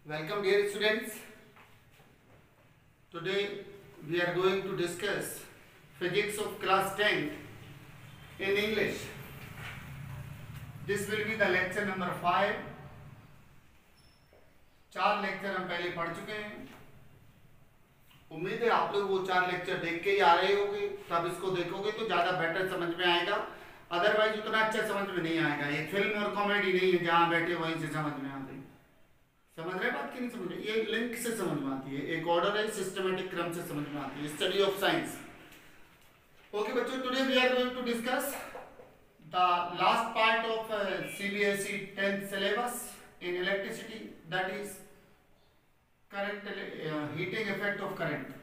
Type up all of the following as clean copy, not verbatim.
Welcome dear students. Today we are going to discuss physics of class 10 in English. This will be the lecture number 5. 4 lecture हम पहले पढ़ चुके हैं. उम्मीद है आप लोग वो 4 लेक्चर देख के ही आ रहे होंगे. तब इसको देखोगे तो ज़्यादा बेटर समझ में आएगा. अदरवाइज उतना अच्छा समझ में नहीं आएगा. ये फिल्म और कॉमेडी नहीं है जहाँ बैठे वहीं से समझ में आ गई. समझ रहे बात की नहीं समझ रहे? ये लिंक से समझ में आती है. एक ऑर्डर है, सिस्टमेटिक क्रम से समझ में आती है. Study of science. ओके बच्चों, today we are going to discuss the last part of CBSE 10th syllabus in electricity, that is current, heating effect of current.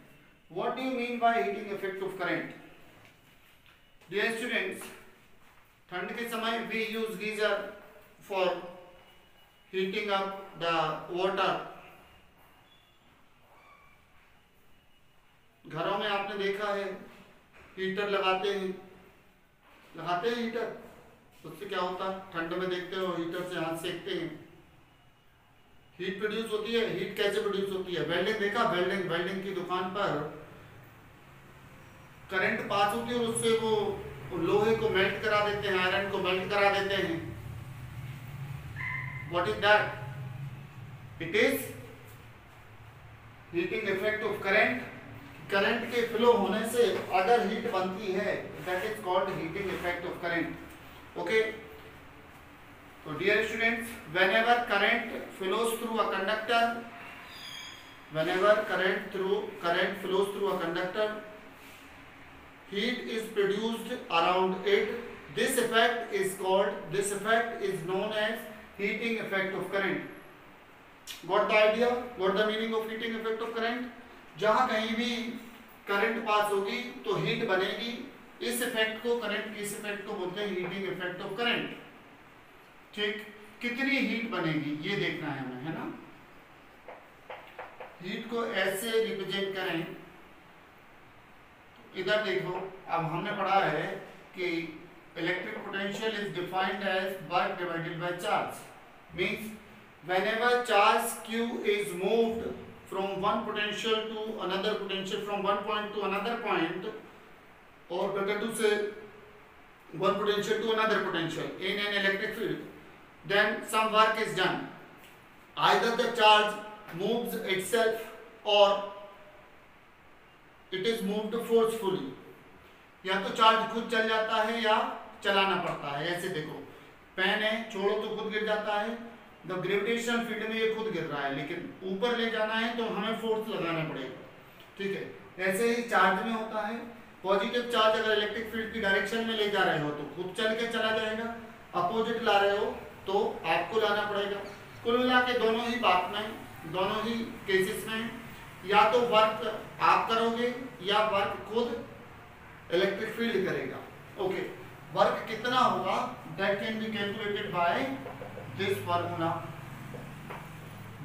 What do you mean by heating effect of current? Dear students, ठंड के समय we use geyser for heating up the water. घरों में आपने देखा है heater लगाते हैं हीटर. उससे क्या होता है? ठंड में देखते हो हीटर से हाथ सेकते हैं, हीट प्रोड्यूस होती है. हीट कैसे प्रोड्यूस होती है? वेल्डिंग देखा? वेल्डिंग की दुकान पर करंट पास होती है और उससे वो लोहे को मेल्ट करा देते हैं, आयरन को मेल्ट करा देते हैं. What is that? It is heating effect of current. Current के फ्लो होने से अगर हीट बनती है, that is called heating effect of current. Okay? So dear students, whenever current flows through a conductor, heat is produced around it. This effect is known as heating effect of current. Got the idea? What the meaning of heating effect of current? जहां कहीं भी current pass होगी तो heat बनेगी. इस effect को, current की इस इफेक्ट को बोलते हैं हीटिंग इफेक्ट ऑफ करंट. ठीक, कितनी हीट बनेगी ये देखना है हमें, है ना. हीट को ऐसे रिप्रेजेंट करें. इधर देखो, अब हमने पढ़ा है कि electric potential is defined as work divided by charge. Means whenever charge q is moved from one potential to another potential, from one point to another point, or better to say one potential to another potential in an electric field, then some work is done. Either the charge moves itself or it is moved forcefully. या तो charge खुद चल जाता है या चलाना पड़ता है. ऐसे देखो, पेन है, छोड़ो तो खुद गिर जाता है. द ग्रेविटेशनल फील्ड में ये खुद गिर रहा है, लेकिन ऊपर ले जाना है तो हमें फोर्स लगाना पड़ेगा. ठीक है, ऐसे ही चार्ज में होता है. पॉजिटिव चार्ज अगर इलेक्ट्रिक फील्ड की डायरेक्शन में ले जा रहे हो तो खुद चल के चला जाएगा. अपोजिट ला रहे हो तो आपको लाना पड़ेगा. कुल मिला के दोनों ही बात में, दोनों ही केसेस में या तो वर्क आप करोगे या वर्क खुद इलेक्ट्रिक फील्ड करेगा. ओके, वर्क कितना होगा? That can be calculated by this formula.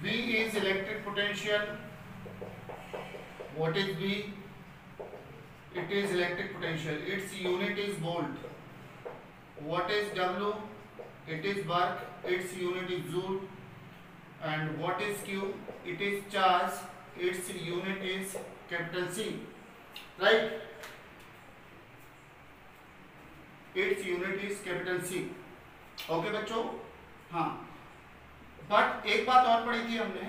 V is electric potential. What is V? It is electric potential. Its unit is volt. What is W? It is work. Its unit is joule. And what is Q? It is charge. Its unit is capital C. Right? Its unit is capital C. Okay बच्चों? हाँ, but एक बात और पढ़ी थी हमने.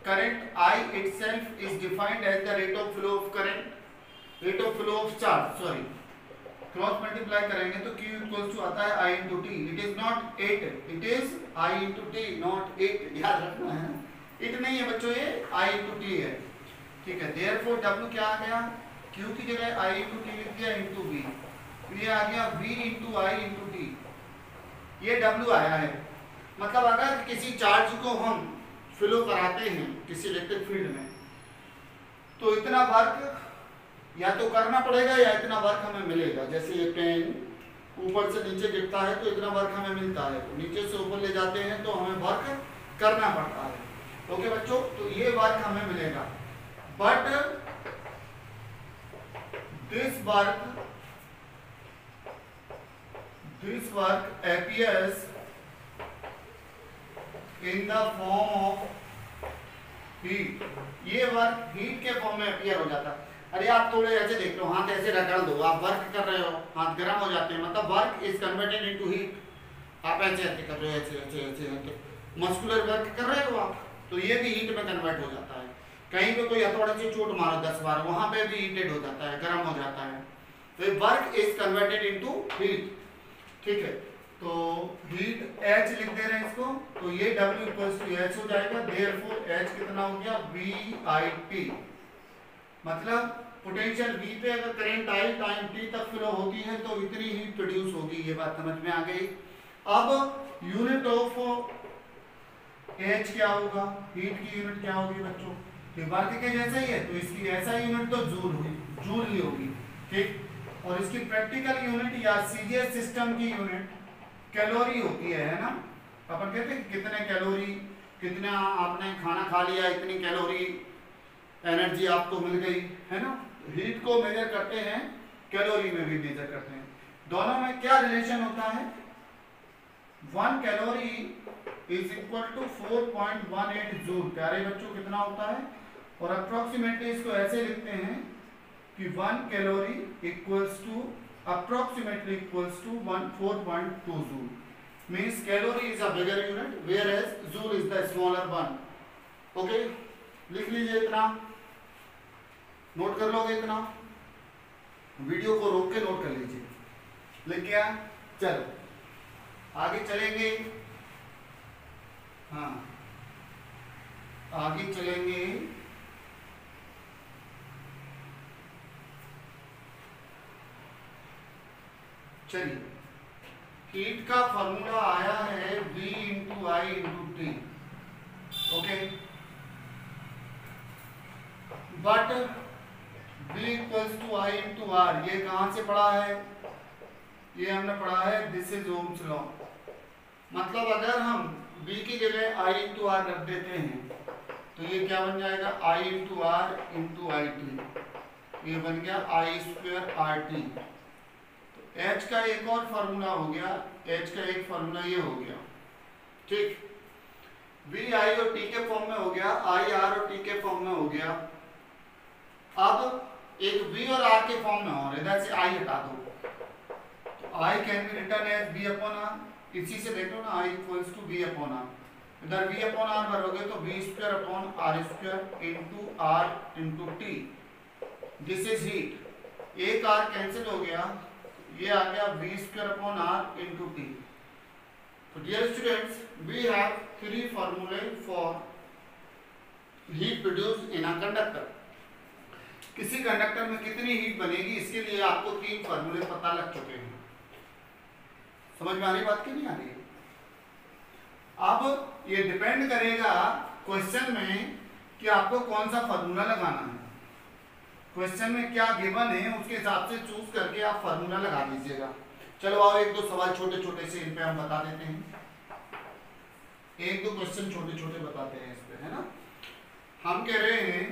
Current I itself is defined as the rate of flow of current, rate of flow of charge. Sorry, cross multiply करेंगे तो Q इक्वल्स टू आता है I into T. It is not 8, it is I into T, not 8. याद रखना है, it नहीं है बच्चों, ये I into T है. ठीक है, therefore W क्या आ गया? Q की जगह I into T लिख दिया into V. ये आ गया V into I into T. ये W आया है. मतलब अगर किसी चार्ज को हम फ्लो कराते हैं किसी इलेक्ट्रिक फील्ड में तो इतना वर्क या तो करना पड़ेगा या इतना वर्क हमें मिलेगा. जैसे ये पेन ऊपर से नीचे गिरता है तो इतना वर्क हमें मिलता है, तो नीचे से ऊपर ले जाते हैं तो हमें वर्क करना पड़ता है. ओके बच्चों, तो ये वर्क हमें मिलेगा. But this work appears in the form of heat, ये वर्क हीट के फॉर्म में अपीयर हो जाता है। अरे आप थोड़े ऐसे देख लो, हाथ ऐसे रगड़ दो, आप वर्क कर रहे हो, हाथ गर्म हो जाते हैं, मतलब work is converted into heat. आप ऐसे ऐसे कर रहे हो, ऐसे ऐसे ऐसे ऐसे मस्कुलर वर्क कर रहे हो आप, तो ये भी हीट में कन्वर्ट हो जाता है। कहीं पे कोई हथौड़े से चोट मारो 10 बार, वहां पे भी हीटेड हो जाता है, गर्म हो जाता है। तो work is converted into heat, ठीक है। तो हीट H लिख दे रहे हैं इसको, तो ये W इक्वल्स टू H हो जाएगा। देयरफॉर H कितना हो गया, VIT, मतलब पोटेंशियल V पे अगर करंट I टाइम T तक फ्लो होती है तो इतनी हीट प्रोड्यूस होगी। ये बात समझ में आ गई। अब यूनिट ऑफ H क्या होगा, हीट की यूनिट क्या होगी बच्चों, तो वर्क के जैसा ही है, तो इसकी ऐसा यूनिट तो जूल हुई, जूल ही होगी, ठीक। और इसकी प्रैक्टिकल यूनिट या सीजीएस सिस्टम की यूनिट कैलोरी होती है ना। अपन कहते हैं कितने कैलोरी, कितना आपने खाना खा लिया, इतनी कैलोरी एनर्जी आपको मिल गई, है ना। हीट को मेजर करते हैं, कैलोरी में भी मेजर करते हैं। दोनों में क्या रिलेशन होता है, 1 calorie is equal to 4.18 joule. प्यारे बच्चों कितना होता है, और अप्रोक्सीमेटली इसको ऐसे लिखते हैं कि 1 calorie equals to approximately equals to 4.2 joule, means calorie is a bigger unit whereas joule is the smaller one. Okay, लिख लीजिए, इतना नोट कर लोगे, इतना वीडियो को रोक के नोट कर लीजिए, लिख गया। चलो आगे चलेंगे, हाँ आगे चलेंगे। चलिए, हीट का फॉर्मूला आया है V into I into T, okay. But V equals to I into R, ये कहां से पढ़ा है, ये हमने पढ़ा है दिस इज ओम्स लॉ। मतलब अगर हम V की जगह I इंटू आर रख देते हैं तो ये क्या बन जाएगा, I into R into I T, ये बन गया I square R T. H का एक और फार्मूला हो गया, H का एक फार्मूला ये हो गया, ठीक। V I और T के फॉर्म में हो गया, I R और T के फॉर्म में हो गया। अब एक V और R के फॉर्म में हो रहा है, इधर से I हटा दो, तो I can be written as V upon R। इसी से देख लो ना, I equals to V upon R, इधर V अपॉन R भरोगे तो V square upon R square into R into T। This is heat, एक R कैंसिल हो गया, ये आ गया V square upon R into T. तो डियर स्टूडेंट्स, वी हैव 3 फॉर्मूले for heat produce in a conductor. किसी कंडक्टर में कितनी हीट बनेगी, इसके लिए आपको 3 फॉर्मूले पता लग चुके हैं। समझ में आ रही बात की नहीं आ रही? अब ये डिपेंड करेगा क्वेश्चन में कि आपको कौन सा फॉर्मूला लगाना है। क्वेश्चन में क्या गिवन है उसके हिसाब से चूज करके आप फार्मूला लगा दीजिएगा। चलो आओ एक दो सवाल छोटे छोटे से इन पे हम बता देते हैं, एक दो क्वेश्चन छोटे छोटे बताते हैं इस पे, है ना। हम कह रहे हैं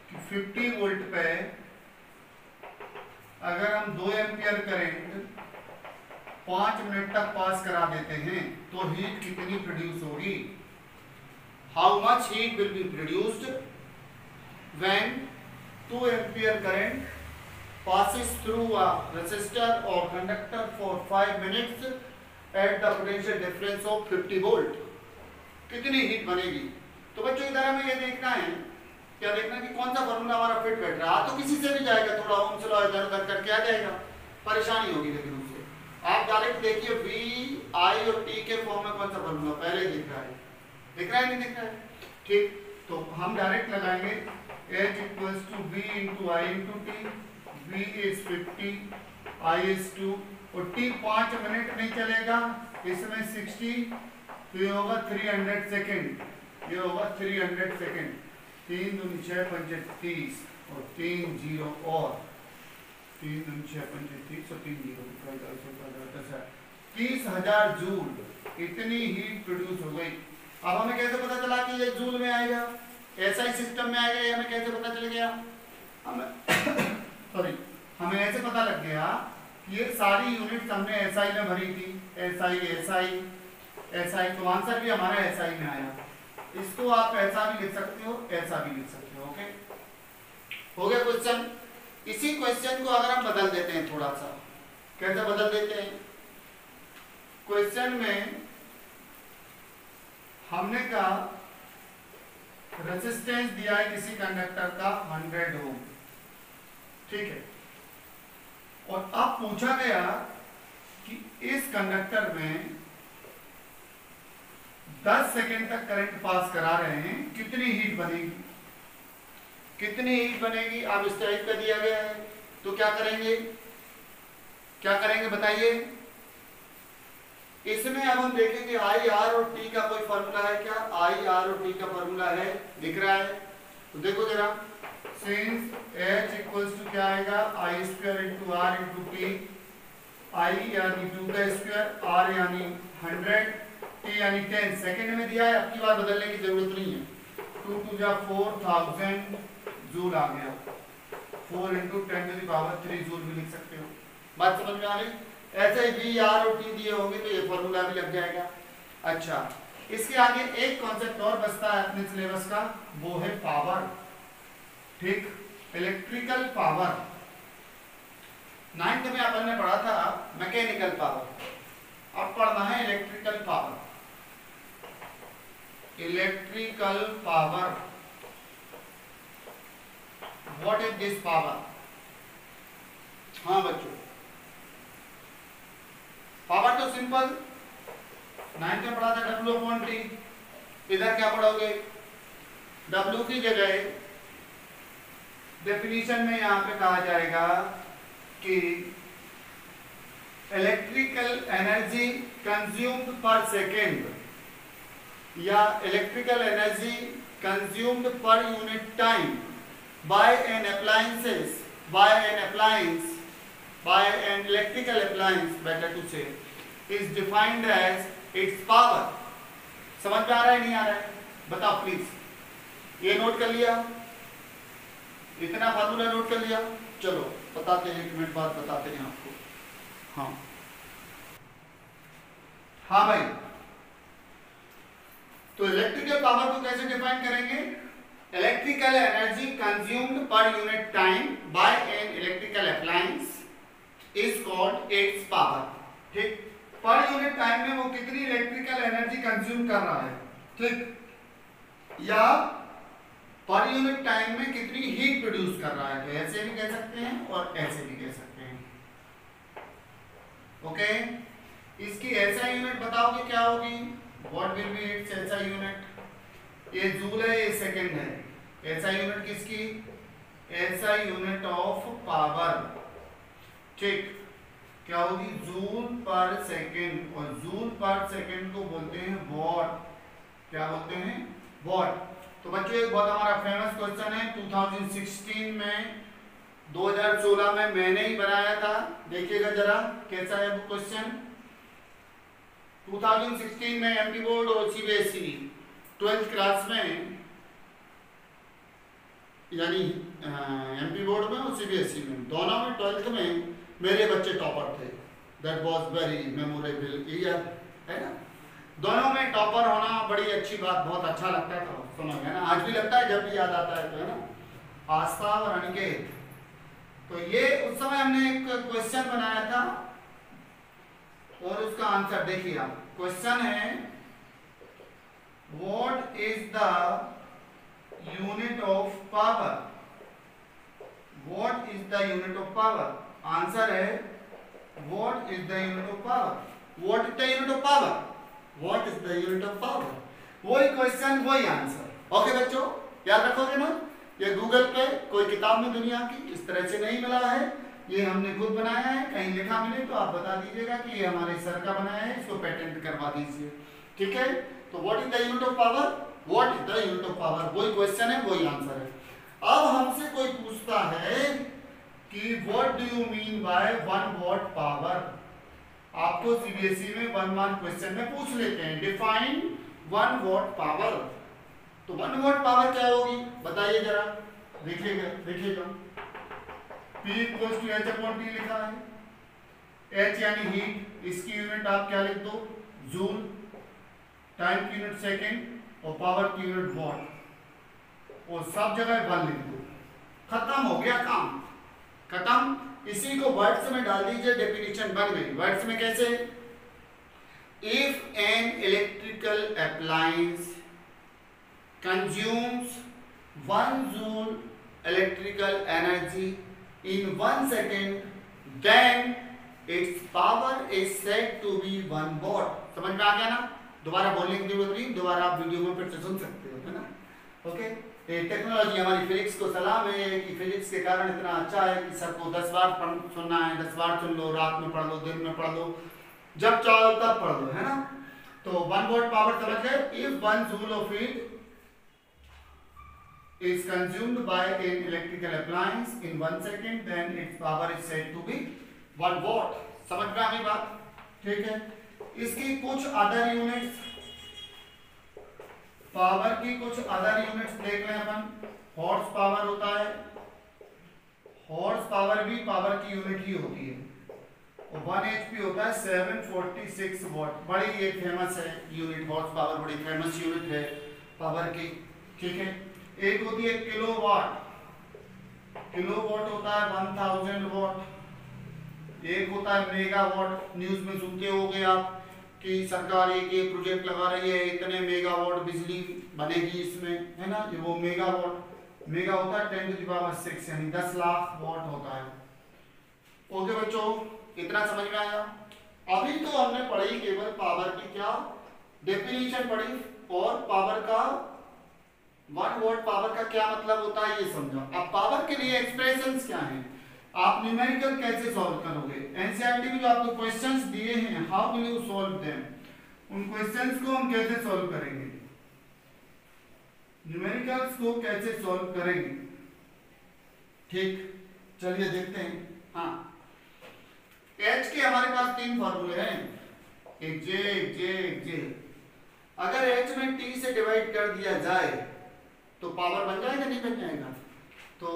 कि 50 वोल्ट पे अगर हम 2 एम्पियर करंट 5 मिनट तक पास करा देते हैं तो हीट कितनी प्रोड्यूस होगी। How much heat will be produced when 2 ampere current passes through a resistor or conductor for 5 minutes at the potential difference of 50 volt। कितनी हीट बनेगी। तो बच्चों इधर हमें ये देखना है, क्या देखना कि कौन सा फॉर्मूला हमारा फिट बैठ रहा है। तो किसी से भी जाएगा, थोड़ा ओम्स लॉ इधर उधर करके आ जाएगा, परेशानी होगी। लेकिन उससे आप डायरेक्ट देखिए V I और T के फॉर्म में कौन सा फॉर्मूला पहले दिख रहा है, दिख रहा है नहीं दिख रहा है, ठीक। तो हम डायरेक्ट लगाएंगे H equals to V into I into T, V is 50, I is 2 और T 5 मिनट नहीं चलेगा, इसमें 60, तो ये होगा 300 सेकेंड, ये होगा 300 सेकेंड। 3 दूनी 6 पंचे 30 और 3 जीरो और 3 दूनी 6 पंचे 30 और 3 जीरो 30,000 जूल इतनी हीट प्रोड्यूस हो गई। अब हमें कैसे पता चला कि ये जूल में आएगा, एसआई सिस्टम में आएगा, ये हमें कैसे पता चल गया, हमें सॉरी हमें ऐसे पता लग गया कि ये सारी यूनिट्स हमने एसआई में भरी थी, एसआई एसआई एसआई, तो आंसर भी हमारा एसआई में आया। इसको आप ऐसा भी लिख सकते हो, ऐसा भी लिख सकते हो। ओके, हो गया क्वेश्चन। इसी क्वेश्चन को अगर हम बदल देते हैं थोड़ा सा, कैसे बदल देते हैं? क्वेश्चन में हमने कहा रेजिस्टेंस दिया है किसी कंडक्टर का 100 ओम, ठीक है, और अब पूछा गया कि इस कंडक्टर में 10 सेकेंड तक करंट पास करा रहे हैं, कितनी हीट बनेगी? कितनी हीट बनेगी? आप इस टाइप का दिया गया है, तो क्या करेंगे, क्या करेंगे बताइए? इसमें अब हम देखेंगे आई आर और टी का कोई फॉर्मूला है क्या? आई आर और टी का फॉर्मूला है, दिख रहा है? तो देखो जरा, सिंस H इक्वल्स टू क्या आएगा, I square into R into T, I यानी 2 का स्क्वायर, आर यानी 100, टी यानी 10 सेकेंड में दिया है। अब की बार बदलने की जरूरत नहीं है, 2 2 जा 4000 जूल आ गया, 4 into 10 to the power 3 joule भी लिख सकते हो। बात समझ में आ गई? ऐसे ही बी आर और टी दिए होंगे तो ये फॉर्मूला भी लग जाएगा। अच्छा, इसके आगे एक कॉन्सेप्ट और बचता है अपने सिलेबस का, वो है पावर, ठीक, इलेक्ट्रिकल पावर। 9th में अपन ने पढ़ा था मैकेनिकल पावर, अब पढ़ना है electrical power. Electrical power, what is this power? हाँ बच्चों, पावर तो सिंपल 9th में पढ़ा था, W/T। इधर क्या पढ़ोगे? W की जगह डेफिनेशन में यहां पे कहा जाएगा कि electrical energy consumed per second या electrical energy consumed per unit time by an appliances, by an electrical appliance, better to say, is defined as its power। समझ में आ रहा है नहीं आ रहा है? बताओ प्लीज, ये नोट कर लिया? इतना फार्मूला नोट कर लिया? चलो बताते हैं, 1 मिनट बाद बताते हैं आपको। हाँ हाँ भाई, तो इलेक्ट्रिकल पावर को कैसे डिफाइन करेंगे? Electrical energy consumed per unit time by an electrical appliance is called its power. ठीक, पर यूनिट टाइम में वो कितनी इलेक्ट्रिकल एनर्जी कंज्यूम कर रहा है, ठीक, या पर यूनिट टाइम में कितनी हीट प्रोड्यूस कर रहा है। तो ऐसे भी कह सकते हैं और ऐसे भी कह सकते हैं। ओके, इसकी ऐसा यूनिट बताओगे क्या होगी? व्हाट विल बी इट्स ऐसा यूनिट? ये जूल है, ये सेकंड है। ऐसा यूनिट किसकी? ऐसा यूनिट ऑफ पावर, ठीक, क्या होगी? जूल पर सेकेंड, और जूल पर सेकेंड को बोलते हैं वॉट। क्या बोलते हैं? वॉट। तो बच्चों एक बहुत हमारा फेमस क्वेश्चन है 2016 में, 2016 में मैंने ही बनाया था, देखिएगा जरा कैसा है वो क्वेश्चन। 2016 में एमपी बोर्ड और सीबीएसई 12th क्लास में, यानी एमपी बोर्ड में और सीबीएसई में, दोनों में 12th में मेरे बच्चे टॉपर थे। That was very memorable year, है ना? दोनों में टॉपर होना बड़ी अच्छी बात, बहुत अच्छा लगता था उस समय, है ना? आज भी लगता है जब भी याद आता है तो, है ना? आस्था और अनिकेत, तो ये उस समय हमने एक क्वेश्चन बनाया था और उसका आंसर देखिए आप। क्वेश्चन है what is the unit of power? What is the unit of power? Answer है what is the unit of power? What is the unit of power? What is the unit of power? वही question वही answer. Okay बच्चों, याद रखोगे ना? ये Google पे कोई किताब में दुनिया की इस तरह से नहीं मिला है, ये हमने खुद बनाया है। कहीं लिखा मिले तो आप बता दीजिएगा कि ये हमारे सर का बनाया है, इसको पेटेंट करवा दीजिए, ठीक है? तो what is the unit of power? What is the unit of power, वही क्वेश्चन है, वही आंसर है। अब हमसे कोई पूछता है कि what do you mean by 1 what power? आपको सीबीएसई में 1 मार्क क्वेश्चन में पूछ लेते हैं, डिफाइन 1 वॉट पावर। तो 1 वॉट पावर क्या होगी बताइए जरा, देखिएगा। P इक्वल्स टू H/T लिखा है, H यानी हीट, इसकी यूनिट आप क्या लिख दो? जूल, टाइम की यूनिट सेकेंड, और पावर की यूनिट वॉट, और सब जगह 1 लिख दो, खत्म हो गया काम, खत्म। इसी को वर्ड्स में डाल दीजिए, डेफिनेशन बन गई। वर्ड्स में कैसे? If N electrical appliance consumes 1 joule electrical energy in 1 second, then its power is said to be 1 watt। समझ में आ गया ना? दोबारा बोलने की जरूरत नहीं, दोबारा आप वीडियो में फिर से सुन सकते हो, है ना? ओके। ये टेक्नोलॉजी हमारी फिजिक्स को सलाम है कि फिजिक्स के कारण इतना अच्छा है कि सबको 10 बार सुनना है, 10 बार सुन लो, रात में पढ़ लो, दिन में पढ़ लो, जब चाहो तब पढ़ लो, है ना? तो 1 watt पावर समझ गए। If 1 joule of heat is consumed by an electrical appliance in 1 second, then its power is said to be 1 watt। समझ में आ गई बात? ठीक है। इसकी कुछ अदर यूनिट्स, पावर की कुछ अदर यूनिट्स देख लें अपन। हॉर्स पावर होता है, हॉर्स पावर भी पावर की यूनिट ही होती है, और 1 HP होता है 746 वॉट। बड़ी ये फेमस है यूनिट, हॉर्स पावर बड़ी फेमस यूनिट है पावर की, ठीक है। एक होती है किलोवाट, किलोवाट होता है 1000 वॉट। एक होता है मेगावाट, न्यूज में सुनते होंगे आप कि सरकार एक प्रोजेक्ट लगा रही है, इतने मेगावाट बिजली बनेगी इसमें, है ना? ये वो मेगावाट, मेगा होता है 10⁶, यानी 10 लाख वॉट होता है। ओके बच्चों, इतना समझ में आया? अभी तो हमने पढ़ी केवल पावर की क्या डेफिनेशन पढ़ी, और पावर का 1 वॉट पावर का क्या मतलब होता है ये समझा। अब पावर के लिए एक्सप्रेशंस क्या हैं, आप न्यूमेरिकल कैसे सॉल्व करोगे? एनसीईआरटी में जो आपको क्वेश्चंस दिए हैं, how will you solve them, उन क्वेश्चंस को हम कैसे सॉल्व करेंगे, न्यूमेरिकल्स को कैसे सॉल्व करेंगे? ठीक, चलिए देखते हैं। हाँ, एच के हमारे पास 3 फॉर्मूले हैं, एक जे, एक जे, एक जे। अगर एच में टी से डिवाइड कर दिया जाए तो पावर बन जाएगा, नहीं बन जाएगा? तो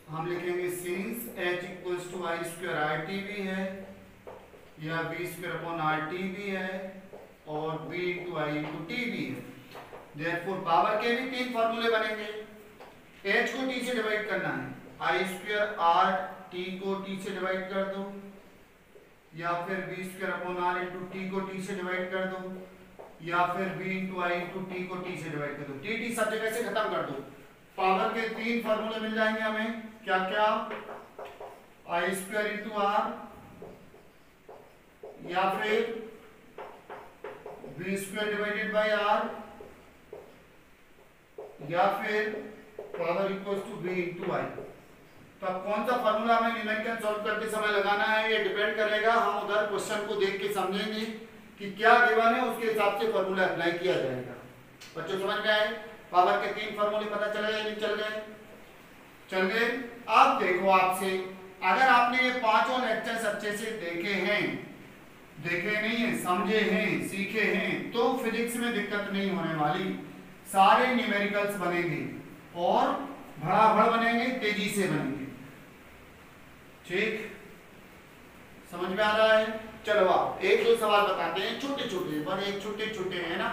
हम लिखेंगे since h equals to I square R T भी है, या B square upon R T भी है, और b into I into T भी है। देयरफॉर पावर के भी 3 फॉर्मूले बनेंगे। h को t से डिवाइड करना है, आई स्क्वायर आर टी को t से डिवाइड कर दो, या फिर B square upon R into T को t से डिवाइड कर दो, या फिर b into I into T को t से डिवाइड कर दो। टी सब जगह से खत्म कर दो, पावर के 3 फॉर्मूले मिल जाएंगे हमें। क्या क्या? आई स्क्वायर इंटू आर, या फिर B square divided by R, या फिर power equals to B into I. तो अब कौन सा फॉर्मूला हमें न्यूमेरिकल सॉल्व करते समय लगाना है, ये डिपेंड करेगा। हम उधर क्वेश्चन को देख के समझेंगे कि क्या गिवन है, उसके हिसाब से फॉर्मूला अप्लाई किया जाएगा। बच्चों समझ में आए? पावर के 3 फॉर्मूले पता चल गए, नहीं चल गए? चल गए। अब देखो आपसे, अगर आपने ये 5 लेक्चर्स अच्छे से देखे हैं, देखे नहीं है, समझे हैं, सीखे हैं, तो फिजिक्स में दिक्कत नहीं होने वाली। सारे न्यूमेरिकल्स बनेंगे और भड़ाभड़ बनेंगे, तेजी से बनेंगे। ठीक, समझ में आ रहा है? चलो आप 1-2 सवाल बताते हैं, छोटे छोटे, पर एक छोटे छोटे है ना,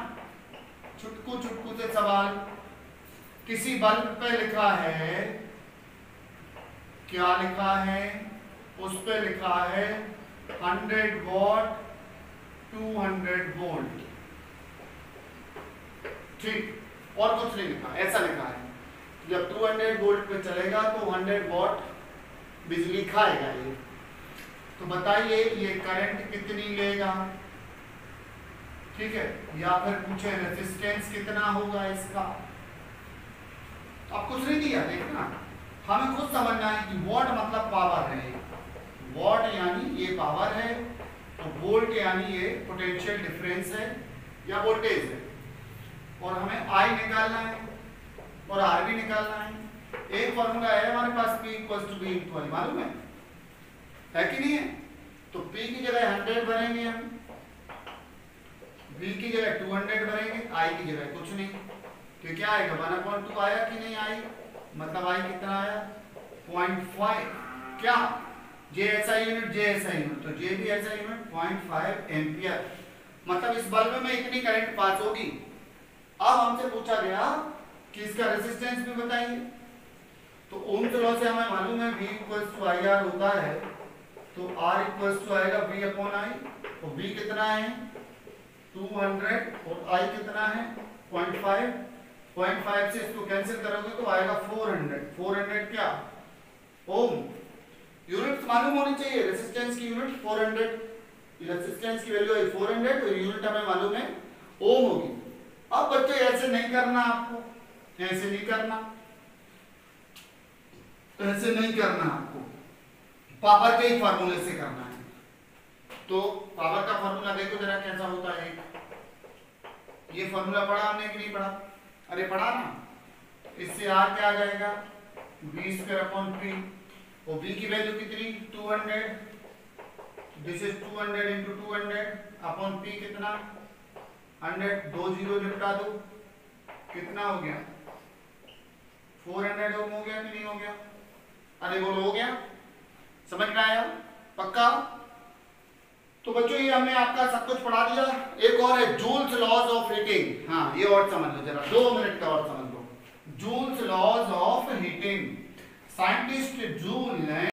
छुटकू छुटकू से सवाल। किसी बल्ब पे लिखा है, क्या लिखा है? उस पे लिखा है 100 वॉट 200 वोल्ट। ठीक, और कुछ नहीं लिखा, ऐसा लिखा है जब 200 वोल्ट पे चलेगा तो 100 वॉट बिजली खाएगा ये। तो बताइए ये करंट कितनी लेगा? ठीक है, या फिर पूछे रेजिस्टेंस कितना होगा इसका? अब कुछ नहीं दिया, देखना, हमें खुद समझना है कि वॉट मतलब पावर है, वॉट यानी ये पावर है, तो वोल्ट यानी ये पोटेंशियल डिफरेंस है या वोल्टेज है, और हमें आई निकालना है और आर भी निकालना है। एक फॉर्मूला है हमारे पास, P equals to B into I, मालूम है कि नहीं है? तो P की जगह 100 भरेंगे हम, B की जगह 200 भरेंगे, I की जगह कुछ नहीं, तो क्या आएगा 1/2 आया कि नहीं? आई मतलब I कितना आया? 0.5। क्या J ऐसा यूनिट, J ऐसा यूनिट, तो J भी ऐसा यूनिट 0.5 एम्पियर। मतलब इस बल्ब में इतनी करंट पास होगी, अब हमसे पूछा गया कि इसका रेजिस्टेंस भी बताइए। तो ओम्स लॉ से हमें मालूम है V = IR होता है, तो R = आएगा V/I। तो V कितना है 200 और I कितना है 0.5। 0.5 से इसको कैंसिल करोगे तो आएगा 400। 400 क्या ओम। यूनिट्स मालूम होनी चाहिए, रेजिस्टेंस की यूनिट 400, रेजिस्टेंस की वैल्यू है 400 और यूनिट हमें मालूम है ओम होगी। अब बच्चे ऐसे नहीं करना, आपको ऐसे नहीं करना, ऐसे नहीं करना, आपको पावर के ही फार्मूले से करना है। तो पावर का फार्मूला देखो जरा कैसा होता है। ये फार्मूला पढ़ा हमने कि नहीं पढ़ा? अरे पढ़ा ना। इससे R क्या आ जाएगा V²/P और V की वैल्यू कितनी 200। दिस इज 200 × 200 अपॉन P कितना 100। 2 0 निपटा दो, कितना हो गया 400 ओम हो गया कि नहीं हो गया? अरे बोलो हो गया, समझ में आया? पक्का? तो बच्चों ये हमने आपका सब कुछ पढ़ा दिया। एक और है जूल्स लॉज ऑफ हीटिंग। हाँ ये और समझ लो जरा, 2 मिनट का और समझ लो। Joule's laws of heating. Scientist Joule ने